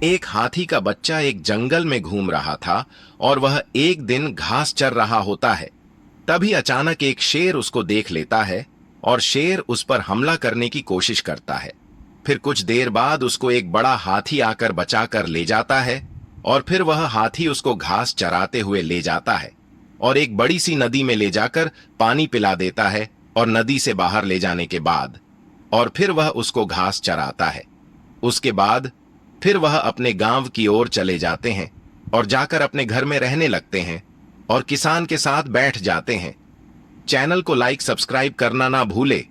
एक हाथी का बच्चा एक जंगल में घूम रहा था और वह एक दिन घास चर रहा होता है। तभी अचानक एक शेर उसको देख लेता है और शेर उस पर हमला करने की कोशिश करता है। फिर कुछ देर बाद उसको एक बड़ा हाथी आकर बचाकर ले जाता है और फिर वह हाथी उसको घास चराते हुए ले जाता है और एक बड़ी सी नदी में ले जाकर पानी पिला देता है और नदी से बाहर ले जाने के बाद और फिर वह उसको घास चराता है। उसके बाद फिर वह अपने गांव की ओर चले जाते हैं और जाकर अपने घर में रहने लगते हैं और किसान के साथ बैठ जाते हैं। चैनल को लाइक सब्सक्राइब करना ना भूले।